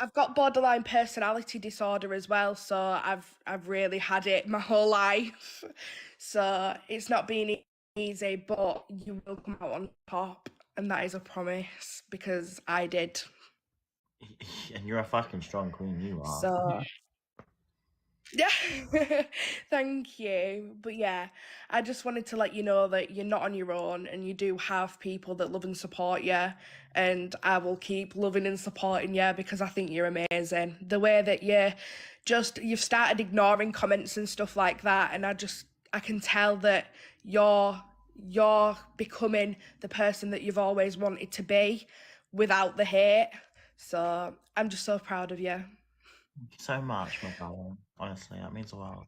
I've got borderline personality disorder as well, so I've really had it my whole life. So it's not been easy, but you will come out on top, and that is a promise because I did. And you're a fucking strong queen, you are. So yeah, thank you. But yeah, I just wanted to let you know that you're not on your own and you do have people that love and support you. And I will keep loving and supporting you because I think you're amazing. The way that you've started ignoring comments and stuff like that, and I can tell that you're becoming the person that you've always wanted to be without the hate. So I'm just so proud of you. Thank you so much, my darling. Honestly, that means a lot.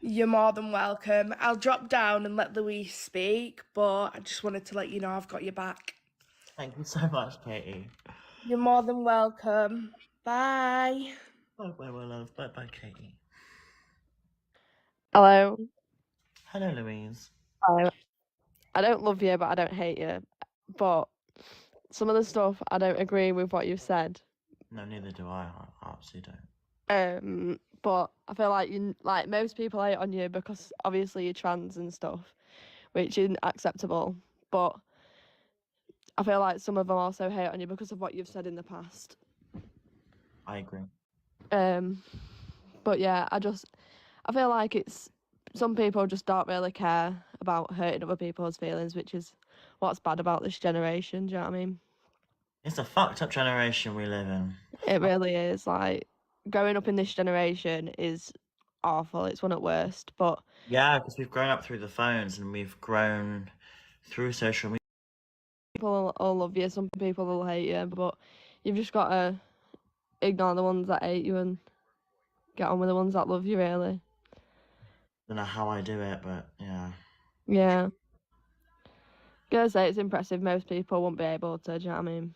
You're more than welcome. I'll drop down and let Louise speak, but I just wanted to let you know I've got your back. Thank you so much, Katie. You're more than welcome. Bye. Bye-bye, my love. Bye-bye, Katie. Hello. Hello, Louise. Hello. I don't love you, but I don't hate you. But some of the stuff I don't agree with what you've said. No, neither do I. I absolutely don't. But I feel like most people hate on you because obviously you're trans and stuff, which isn't acceptable. But I feel like some of them also hate on you because of what you've said in the past. I agree. But yeah, I feel like it's some people just don't really care about hurting other people's feelings, which is what's bad about this generation. Do you know what I mean? It's a fucked up generation we live in. It really is. Like, growing up in this generation is awful. It's one at worst. But yeah, because we've grown up through the phones and we've grown through social media. people will love you, some people will hate you, but you've just got to ignore the ones that hate you and get on with the ones that love you, really. I don't know how I do it, but yeah. Yeah. Gotta say, it's impressive. Most people won't be able to, do you know what I mean?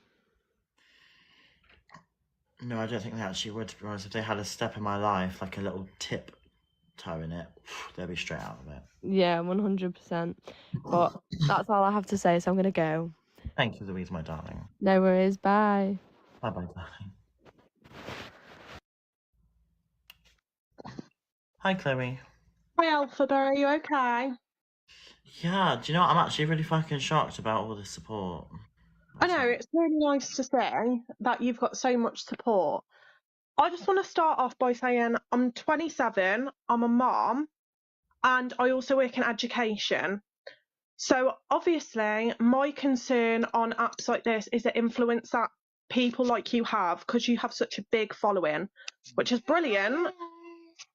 No, I don't think they actually would, to be honest. If they had a step in my life, like a little tip toe in it, they'll be straight out of it. Yeah, 100%. But that's all I have to say, so I'm going to go. Thank you, Louise, my darling. No worries. Bye. Bye-bye, darling. Hi, Chloe. Hi, Alphabet. Are you okay? Yeah, do you know what? I'm actually really fucking shocked about all this support. I know, it's really nice to say that you've got so much support. I just want to start off by saying I'm 27, I'm a mom, and I also work in education. So obviously, my concern on apps like this is the influence that people like you have, because you have such a big following, which is brilliant.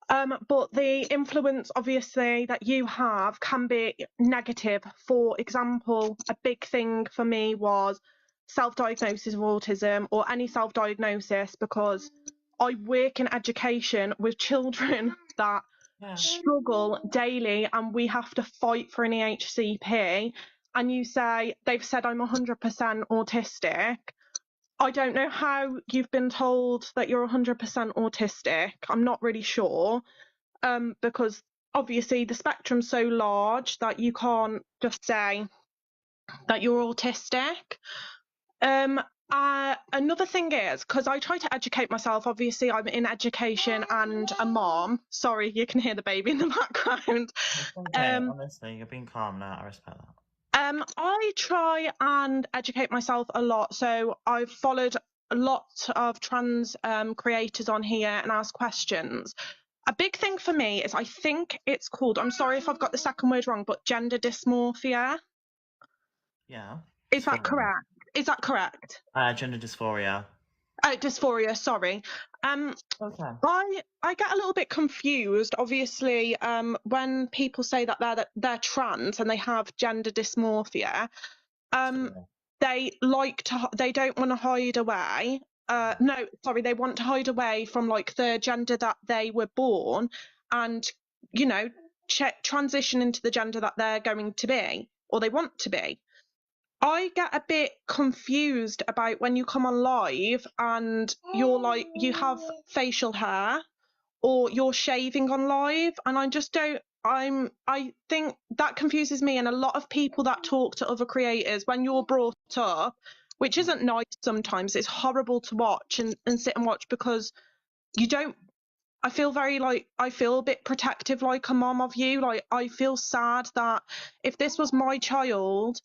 But the influence, obviously, that you have can be negative. For example, a big thing for me was self-diagnosis of autism or any self-diagnosis, because I work in education with children that struggle daily and we have to fight for an EHCP. And you say, they've said I'm 100% autistic. I don't know how you've been told that you're 100% autistic. I'm not really sure, because obviously the spectrum's so large that you can't just say that you're autistic. Another thing is, because I try to educate myself, obviously I'm in education and a mom. Sorry, you can hear the baby in the background. Okay, honestly, you're being calm now. I respect that. I try and educate myself a lot, so I've followed a lot of trans creators on here and asked questions. A big thing for me is, I think it's called, I'm sorry if I've got the second word wrong, but gender dysmorphia. Yeah. Is that correct? Is that correct? Gender dysphoria. Dysphoria, sorry. Okay. I get a little bit confused, obviously, when people say that they're trans and they have gender dysmorphia. They don't want to hide away. They want to hide away from like the gender that they were born and, transition into the gender that they're going to be or they want to be. I get a bit confused about when you come on live and you're like, you have facial hair or you're shaving on live, and I think that confuses me and a lot of people that talk to other creators. When you're brought up, which isn't nice sometimes. It's horrible to watch and sit and watch, because you don't, I feel very like, I feel a bit protective like a mom of you. Like, I feel sad that if this was my child,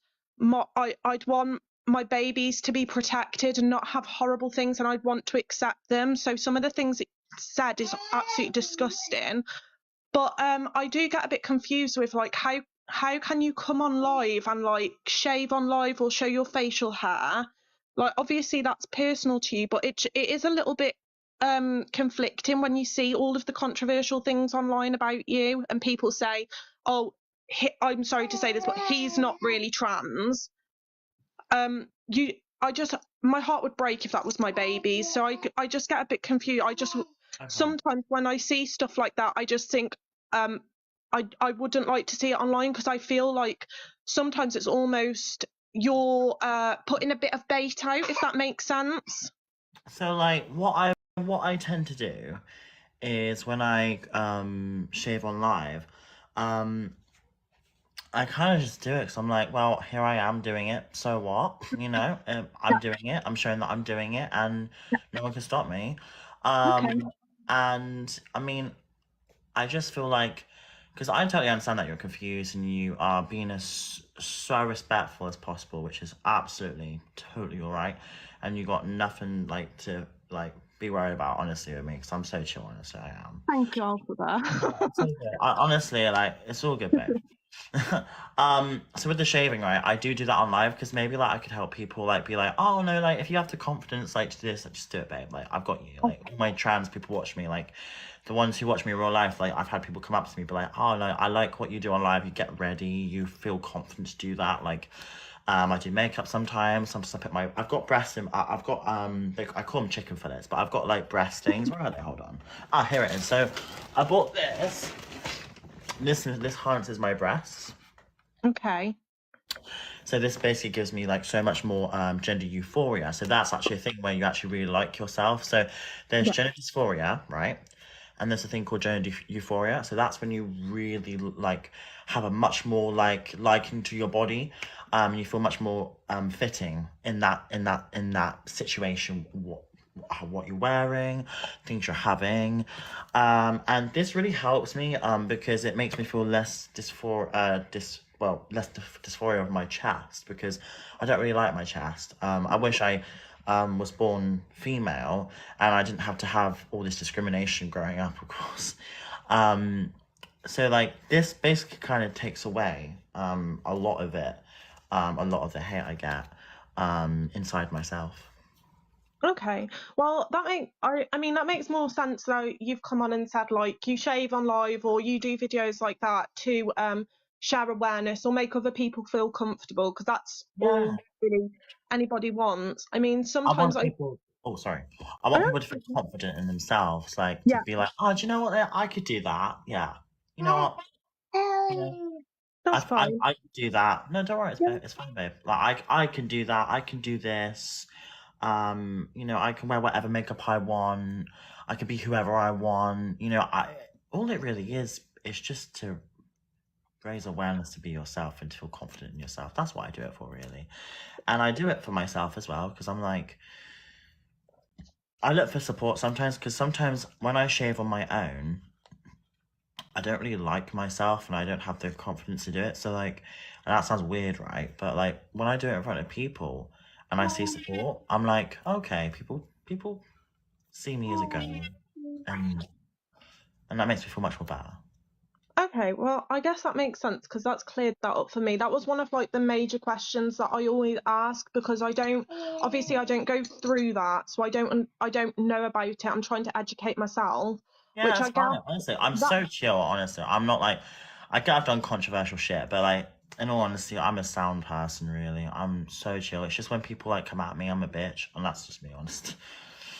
I'd want my babies to be protected and not have horrible things, and I'd want to accept them. So some of the things it said is absolutely disgusting. But I do get a bit confused with like how can you come on live and like shave on live or show your facial hair? Like, obviously that's personal to you, but it is a little bit conflicting when you see all of the controversial things online about you, and people say, "Oh, I'm sorry to say this, but he's not really trans." You, I just, my heart would break if that was my baby. So I just get a bit confused. Sometimes when I see stuff like that, I just think, I wouldn't like to see it online, because I feel like sometimes it's almost you're putting a bit of bait out, if that makes sense. So like what I tend to do is when I shave on live, um I kind of just do it because I'm like, well, here I am doing it. So what? I'm doing it. I'm showing that I'm doing it, and no one can stop me. Okay. And I mean, I just feel like, because I totally understand that you're confused and you are being as so respectful as possible, which is absolutely totally all right, and you got nothing like to like be worried about, honestly, with me, because I'm so chill. Honestly, I am. Thank you all for that. It's all good. Honestly, like, it's all good, babe. So with the shaving, right, I do that on live because maybe like I could help people like be like, oh no, like if you have the confidence like to do this, like, just do it, babe. Like, I've got you. Like, all my trans people watch me, like the ones who watch me in real life, like I've had people come up to me be like, oh no, I like what you do on live. You get ready, you feel confident to do that. Like, I do makeup sometimes. Sometimes I put I've got breasts in. I've got I call them chicken fillets, but I've got like breast things. Where are they? Hold on. Ah, here it is. So I bought this. This harnesses my breasts. Okay. So this basically gives me like so much more gender euphoria. So that's actually a thing where you actually really like yourself. So there's Yeah. gender dysphoria, right? And there's a thing called gender euphoria. So that's when you really like have a much more like liking to your body. You feel much more fitting in that situation. What you're wearing, things you're having, and this really helps me because it makes me feel less dysphoria of my chest, because I don't really like my chest. I wish I was born female and I didn't have to have all this discrimination growing up, of course. So like this basically kind of takes away a lot of it, a lot of the hate I get inside myself. Okay. Well, I mean that makes more sense though. You've come on and said like you shave on live or you do videos like that to share awareness or make other people feel comfortable, because that's Yeah. all really anybody wants. I mean, I sometimes want people. Oh, sorry. I I want people to feel don't, confident in themselves, like to yeah, be like, oh, do you know what? I could do that. Yeah. You know what? You know, that's fine. I could do that. No, don't worry. Yeah. It's fine, babe. Like I can do that. I can do this. I can wear whatever makeup I want. I can be whoever I want. All it really is just to raise awareness to be yourself and to feel confident in yourself. That's what I do it for, really. And I do it for myself as well, because I'm like, I look for support sometimes, because sometimes when I shave on my own, I don't really like myself and I don't have the confidence to do it. So like, and that sounds weird, right? But like when I do it in front of people and I see support, I'm like, okay, people see me as a girl, and that makes me feel much more better. Okay, well, I guess that makes sense because that's cleared that up for me. That was one of like the major questions that I always ask, because obviously I don't go through that, so I don't know about it. I'm trying to educate myself, Yeah, which that's I guess fine. Honestly, I'm that so chill. Honestly, I'm not like, I get I've done controversial shit, but like in all honesty, I'm a sound person. Really, I'm so chill. It's just when people like come at me, I'm a bitch, and that's just me, honest.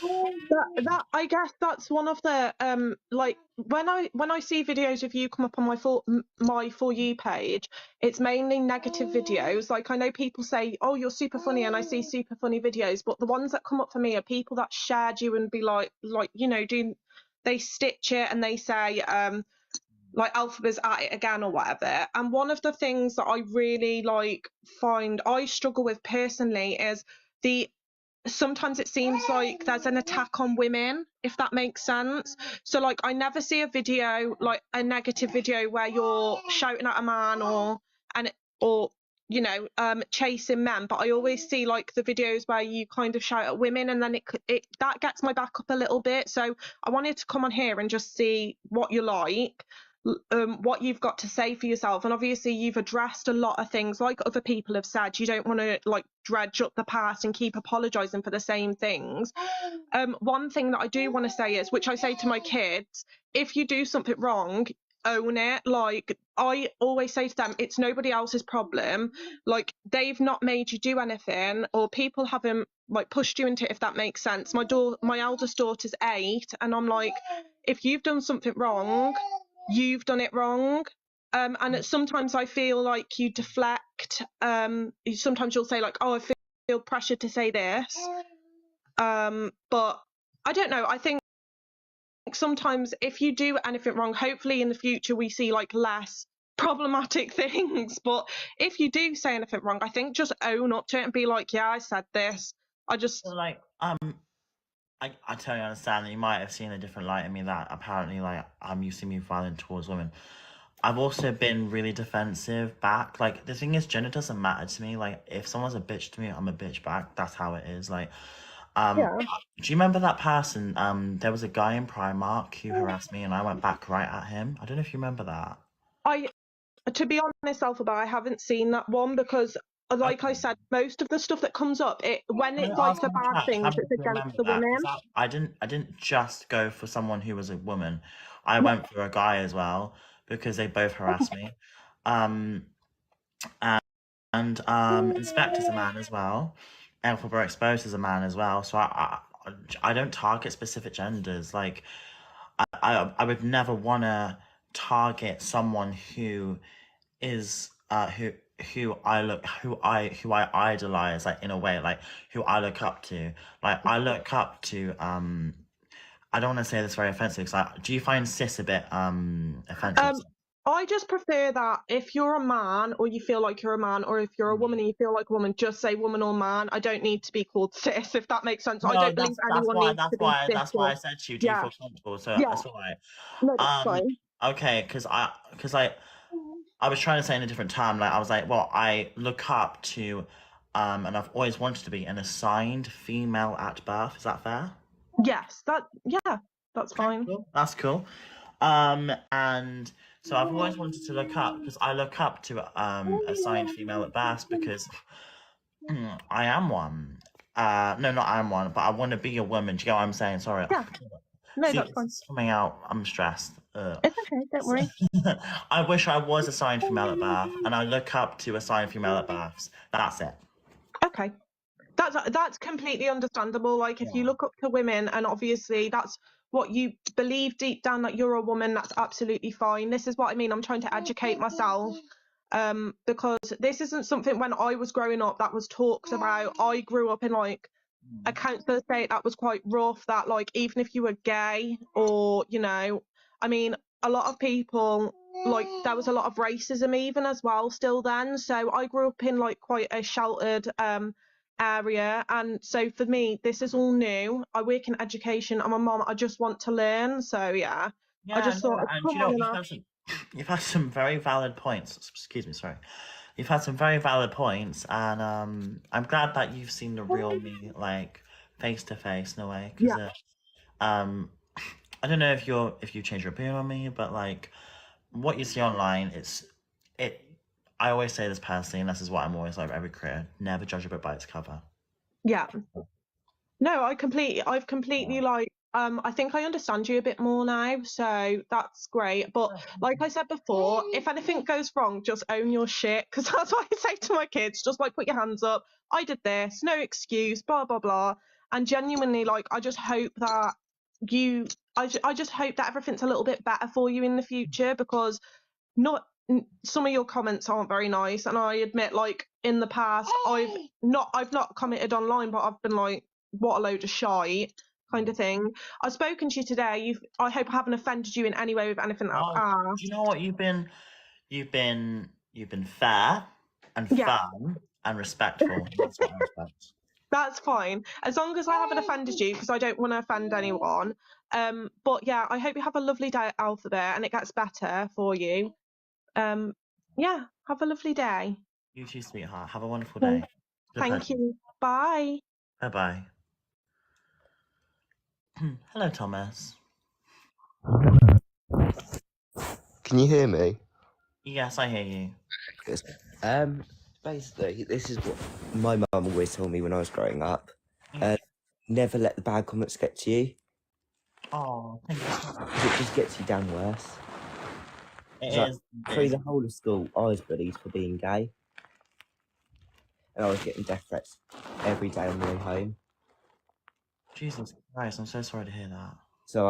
that I guess that's one of the like when I see videos of you come up on my For You page, it's mainly negative videos. Like, I know people say, oh, you're super funny, and I see super funny videos, but the ones that come up for me are people that shared you and be like they stitch it and they say like Alphaba's at it again or whatever. And one of the things that I really like find I struggle with personally is sometimes it seems like there's an attack on women, if that makes sense. So like I never see a video, like a negative video where you're shouting at a man or chasing men, but I always see like the videos where you kind of shout at women, and then it that gets my back up a little bit. So I wanted to come on here and just see what you like, what you've got to say for yourself. And obviously you've addressed a lot of things like other people have said. You don't want to like dredge up the past and keep apologizing for the same things. One thing that I do want to say is, which I say to my kids, if you do something wrong, own it. Like I always say to them, it's nobody else's problem. Like they've not made you do anything, or people haven't like pushed you into it, if that makes sense. My eldest daughter's 8, and I'm like, if you've done something wrong, you've done it wrong. And sometimes I feel like you deflect. Sometimes you'll say like, oh, I feel pressured to say this. But I don't know. I think sometimes if you do anything wrong, hopefully in the future we see like less problematic things. But if you do say anything wrong, I think just own up to it and be like, yeah, I said this. Like, I totally understand that you might have seen a different light in me, that apparently like I'm used to being violent towards women. I've also been really defensive back. Like the thing is, gender doesn't matter to me. Like if someone's a bitch to me, I'm a bitch back. That's how it is. Like, Yeah. do you remember that person? There was a guy in Primark who harassed me, and I went back right at him. I don't know if you remember that. To be honest, Alphabet, I haven't seen that one because, like I Okay. said, most of the stuff that comes up, when I'm it's gonna like ask the in the bad chat, things, how many it's people against remember the that? women. Because I didn't just go for someone who was a woman. I Yeah. went for a guy as well because they both harassed me. Um, and Inspector's a man as well. Alphabet Exposed is a man as well. So I don't target specific genders. Like I would never want to target someone who is who I idolize, like in a way, like who I look up to. Like I look up to I don't want to say this very offensive, because do you find cis a bit offensive? I just prefer that if you're a man or you feel like you're a man, or if you're a woman and you feel like a woman, just say woman or man. I don't need to be called cis, if that makes sense. I No, don't believe anyone needs to be cis. that's why I said to you, do you Yeah, feel comfortable? So yeah, that's all right. no, that's fine. Okay, because like I was trying to say in a different time, like I was like, well, I look up to and I've always wanted to be an assigned female at birth. Is that fair? Yes, that's fine. Cool. That's cool. And so I've always wanted to look up, because I look up to assigned female at birth, because I am one. No, not I am one, but I want to be a woman. Do you get what I'm saying? Sorry. Yeah, no, See, that's fine. it's coming out. I'm stressed. It's okay, don't worry. I wish I was assigned female at birth, and I look up to assigned female at births. That's it. Okay. That's completely understandable. Like if you Yeah. look up to women and obviously that's what you believe deep down, that you're a woman, that's absolutely fine. This is what I mean. I'm trying to educate myself. Because this isn't something when I was growing up that was talked about. I grew up in like a council estate that was quite rough, that like even if you were gay or I mean, a lot of people, like there was a lot of racism even as well still then. So I grew up in like quite a sheltered area, and so for me this is all new. I work in education, I'm a mom, I just want to learn. So yeah, I just No, thought I'd and come you know, on and ask. you've had some very valid points. Excuse me, sorry. You've had some very valid points, and I'm glad that you've seen the real me, like face to face, in a way. Because Yeah, I don't know if you change your opinion on me, but like what you see online, it. I always say this personally, and this is what I'm always like with every career: never judge a book by its cover. yeah. No, I've completely like I think I understand you a bit more now, so that's great. But like I said before, if anything goes wrong, just own your shit, because that's what I say to my kids. Just like put your hands up. I did this, no excuse, blah blah blah. And genuinely, like I just hope that I just hope that everything's a little bit better for you in the future, because not some of your comments aren't very nice, and I admit like in the past I've not commented online, but I've been like, what a load of shite kind of thing. I've spoken to you today. I hope I haven't offended you in any way with anything that Oh, I've asked. do you know what you've been fair and Yeah. firm and respectful. That's what I respect. That's fine. As long as I haven't offended you, because I don't want to offend anyone. But yeah, I hope you have a lovely day at Alphabet and it gets better for you. Yeah, have a lovely day. You too, sweetheart. Have a wonderful day. Thank you. Bye. Bye-bye. Hello, Thomas. Can you hear me? Yes, I hear you. Good. Basically, this is what my mum always told me when I was growing up. Never let the bad comments get to you. Oh, thank you. 'Cause it just gets you down worse. It So, is. through the whole of school, I was bullied for being gay. And I was getting death threats every day on the way home. Jesus Christ, I'm so sorry to hear that. So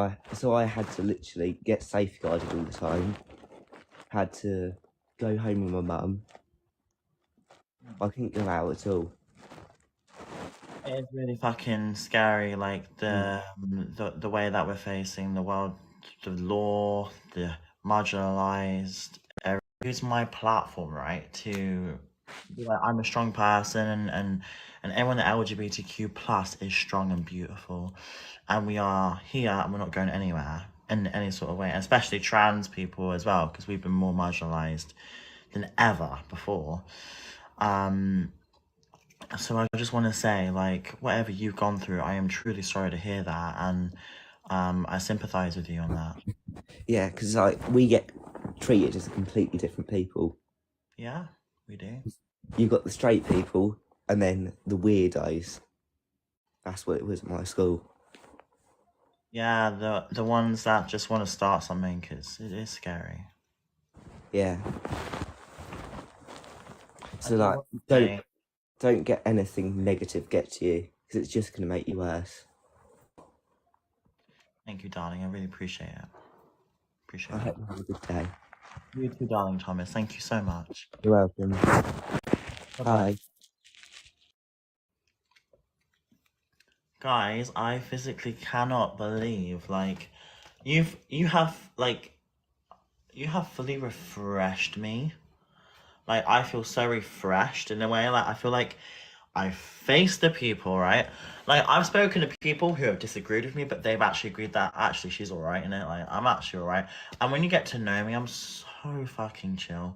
I had to literally get safeguarded all the time. Had to go home with my mum. I couldn't go out at all. It is really fucking scary, like the way that we're facing the world, the law, the marginalized. Use my platform, right, to be like, I'm a strong person, and everyone that LGBTQ plus is strong and beautiful, and we are here and we're not going anywhere in any sort of way, and especially trans people as well, because we've been more marginalized than ever before. So I just want to say, like, whatever you've gone through, I am truly sorry to hear that, and I sympathize with you on that. Yeah, because like we get treated as completely different people. Yeah, we do. You've got the straight people and then the weirdos. That's what it was at my school. Yeah, the ones that just want to start something, because it is scary. Yeah. So I like, say, don't get anything negative get to you, because it's just going to make you worse. thank you, darling. I really appreciate it. Appreciate I it. hope you have a good day. You too, darling Thomas. Thank you so much. You're welcome. Bye-bye. Bye. Guys, I physically cannot believe, like, you have fully refreshed me. Like, I feel so refreshed in a way. Like, I feel like I face the people, right? Like, I've spoken to people who have disagreed with me, but they've actually agreed that actually she's alright in it. Like, I'm actually alright. And when you get to know me, I'm so fucking chill.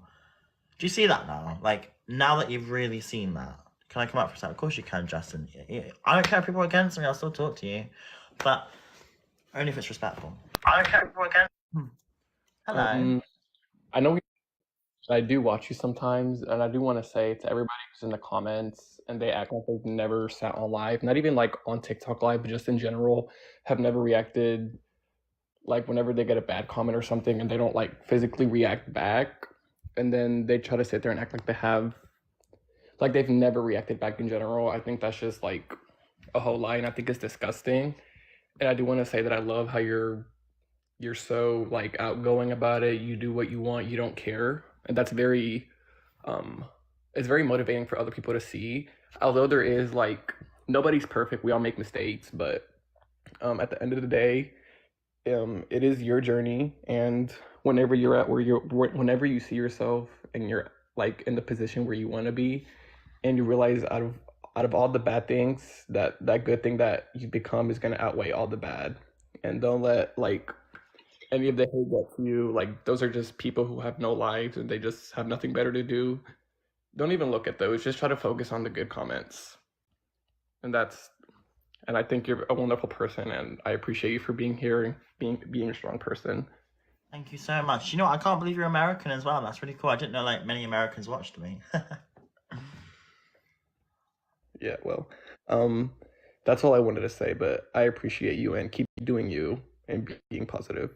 Do you see that now? Like, now that you've really seen that. Can I come up for a second? Of course you can, Justin. I don't care if people are against me, I'll still talk to you. But only if it's respectful. I don't care if people are against me. Hello. I know I do watch you sometimes, and I do want to say to everybody who's in the comments and they act like they've never sat on live, not even like on TikTok live, but just in general, have never reacted, like whenever they get a bad comment or something and they don't like physically react back, and then they try to sit there and act like they've never reacted back in general. I think that's just like a whole lie, and I think it's disgusting. And I do want to say that I love how you're so like outgoing about it. You do what you want, you don't care, and that's very it's very motivating for other people to see. Although there is like, nobody's perfect, we all make mistakes, but at the end of the day, it is your journey, and whenever you're at whenever you see yourself and you're like in the position where you want to be, and you realize out of all the bad things, that good thing that you become is going to outweigh all the bad. And don't let like any of the hate get to you. Like, those are just people who have no lives and they just have nothing better to do. Don't even look at those. Just try to focus on the good comments. And I think you're a wonderful person, and I appreciate you for being here and being a strong person. Thank you so much. You know, I can't believe you're American as well. That's really cool. I didn't know like many Americans watched me. Yeah, well, that's all I wanted to say, but I appreciate you and keep doing you and being positive.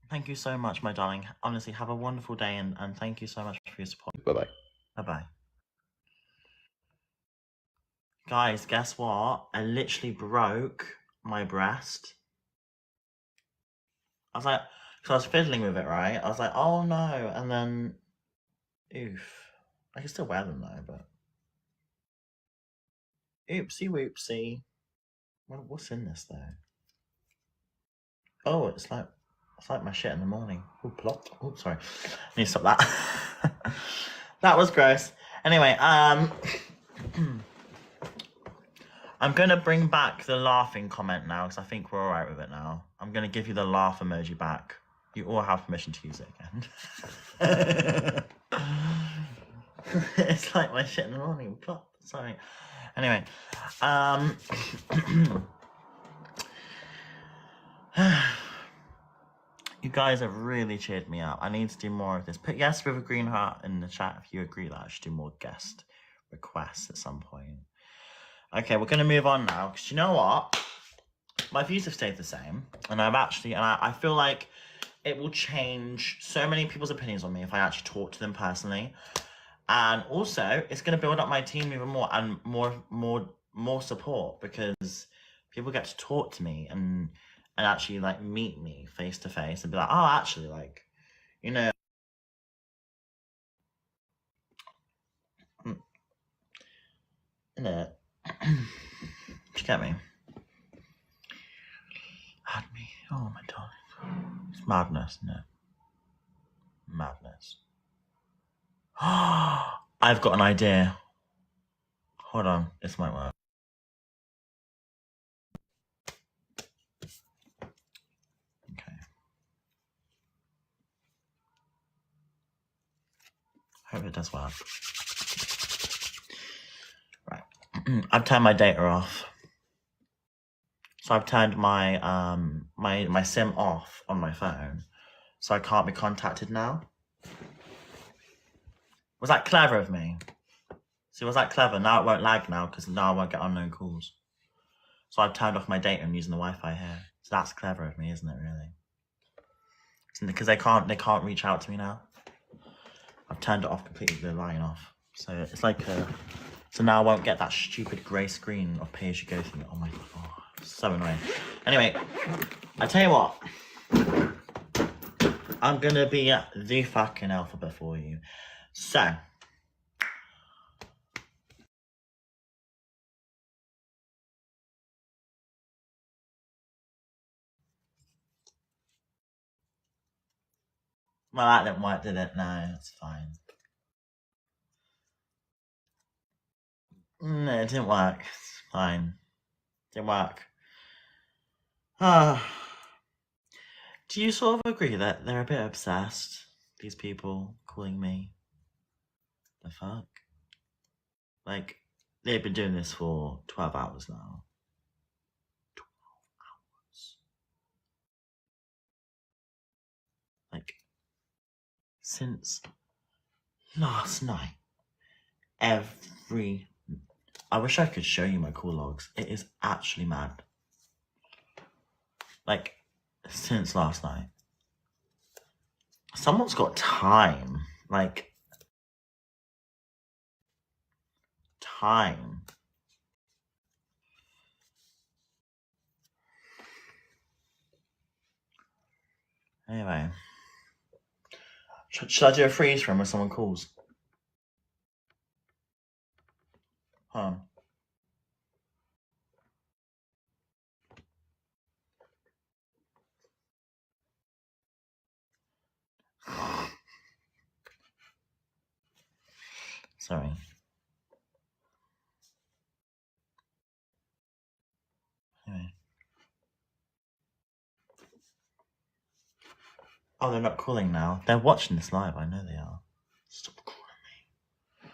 Thank you so much, my darling. Honestly, have a wonderful day, and thank you so much for your support. Bye-bye. Bye-bye. Guys, guess what? I literally broke my breast. I was like, because I was fiddling with it, right? I was like, oh no, and then, oof. I can still wear them though, but oopsie whoopsie. What's in this though? Oh, it's like my shit in the morning. Oh, plop. Oh, sorry. I need to stop that. That was gross. Anyway, I'm going to bring back the laughing comment now because I think we're all right with it now. I'm going to give you the laugh emoji back. You all have permission to use it again. It's like my shit in the morning. Sorry. Anyway, you guys have really cheered me up. I need to do more of this. Put yes with a green heart in the chat if you agree that I should do more guest requests at some point. Okay, we're going to move on now because you know what? My views have stayed the same, and I feel like it will change so many people's opinions on me if I actually talk to them personally. And also, it's going to build up my team even more and more support because people get to talk to me and actually like meet me face to face and be like, oh, actually, like, you know, do you get me? Add me. Oh my darling, it's madness, isn't it? Madness. I've got an idea. Hold on, this might work. Okay. Hope it does work. Right. I've turned my data off. So I've turned my my SIM off on my phone. So I can't be contacted now. Was that clever of me? See, was that clever? Now it won't lag now because now I won't get unknown calls. So I've turned off my data and using the Wi-Fi here. So that's clever of me, isn't it, really? Because they can't reach out to me now. I've turned it off completely, the line off. So it's like so now I won't get that stupid grey screen of pay-as-you-go thing. Oh my god, so annoying. Anyway, I tell you what. I'm gonna be the fucking alphabet for you. So. Well, that didn't work, did it? No, it's fine. No, it didn't work. It's fine. It didn't work. Do you sort of agree that they're a bit obsessed? These people calling me? The fuck? Like, they've been doing this for 12 hours now. 12 hours. Like, since last night. I wish I could show you my call logs. It is actually mad. Like, since last night. Someone's got time. Like, time. Anyway. Should I do a freeze frame when someone calls? Huh. Sorry. Anyway. Oh, they're not calling now. They're watching this live. I know they are. Stop calling me.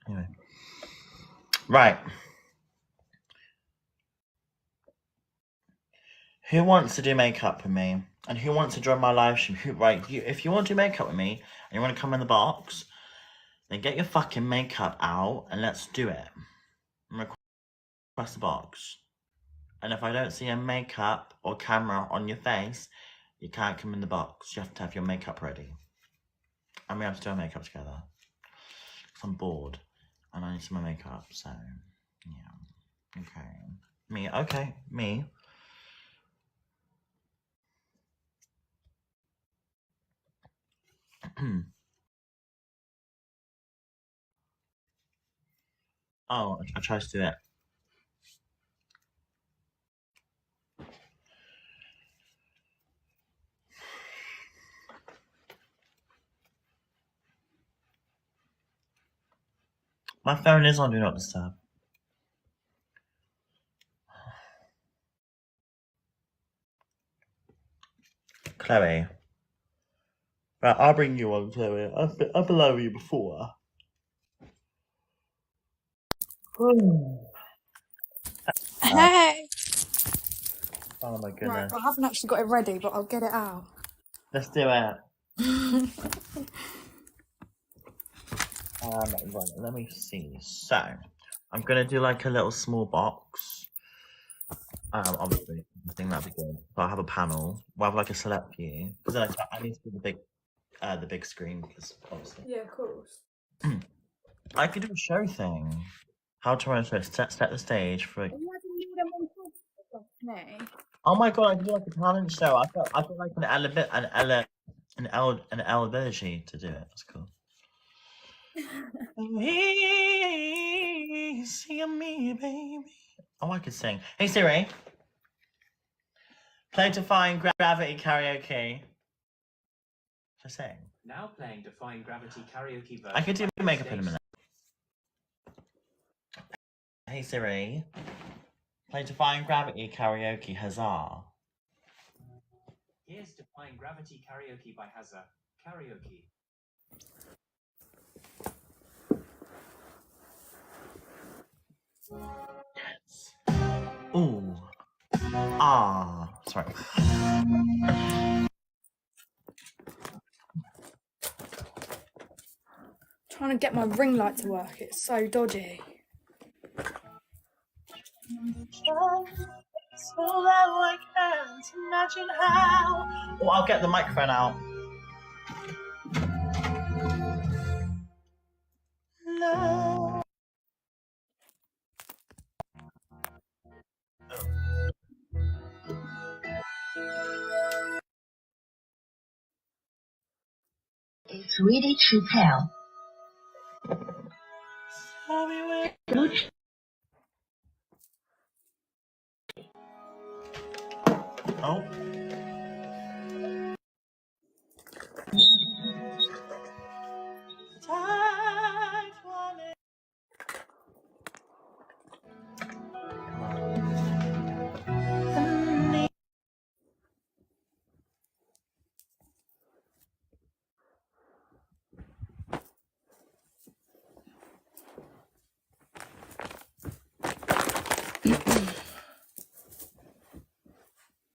Anyway. Right. Who wants to do makeup with me? And who wants to join my live stream? If you want to do makeup with me and you want to come in the box, then get your fucking makeup out and let's do it. And request the box. And if I don't see a makeup or camera on your face, you can't come in the box. You have to have your makeup ready. And we have to do our makeup together. I'm bored and I need some more makeup, so yeah. Okay. Me. Oh, I tried to do it. My phone is on Do Not Disturb. Chloe. Right, I'll bring you on, Chloe. I've been over you before. Hey! Oh my Right, goodness. I haven't actually got it ready, but I'll get it out. Let's do it. Right, let me see. So, I'm gonna do like a little small box. Obviously, I think that'd be good. So I'll have a panel. We'll have like a select view because I need to do the big screen because obviously. Yeah, of course. I could do a show thing. How to run a set the stage for. Me. Oh my god! I could do like a talent show. I feel like an eligibility to do it. That's cool. See me, baby. Oh, I could sing. Hey Siri, play Defying Gravity karaoke. Should I sing? Now playing Defying Gravity karaoke version. I could do makeup in a minute. Hey Siri, play Defying Gravity karaoke. Huzzah! Here's Defying Gravity karaoke by Hazza. Karaoke. Ooh. Ah. Sorry. Trying to get my ring light to work. It's so dodgy. So I can't imagine how. Oh, I'll get the microphone out. No. It's really too pale. Oh.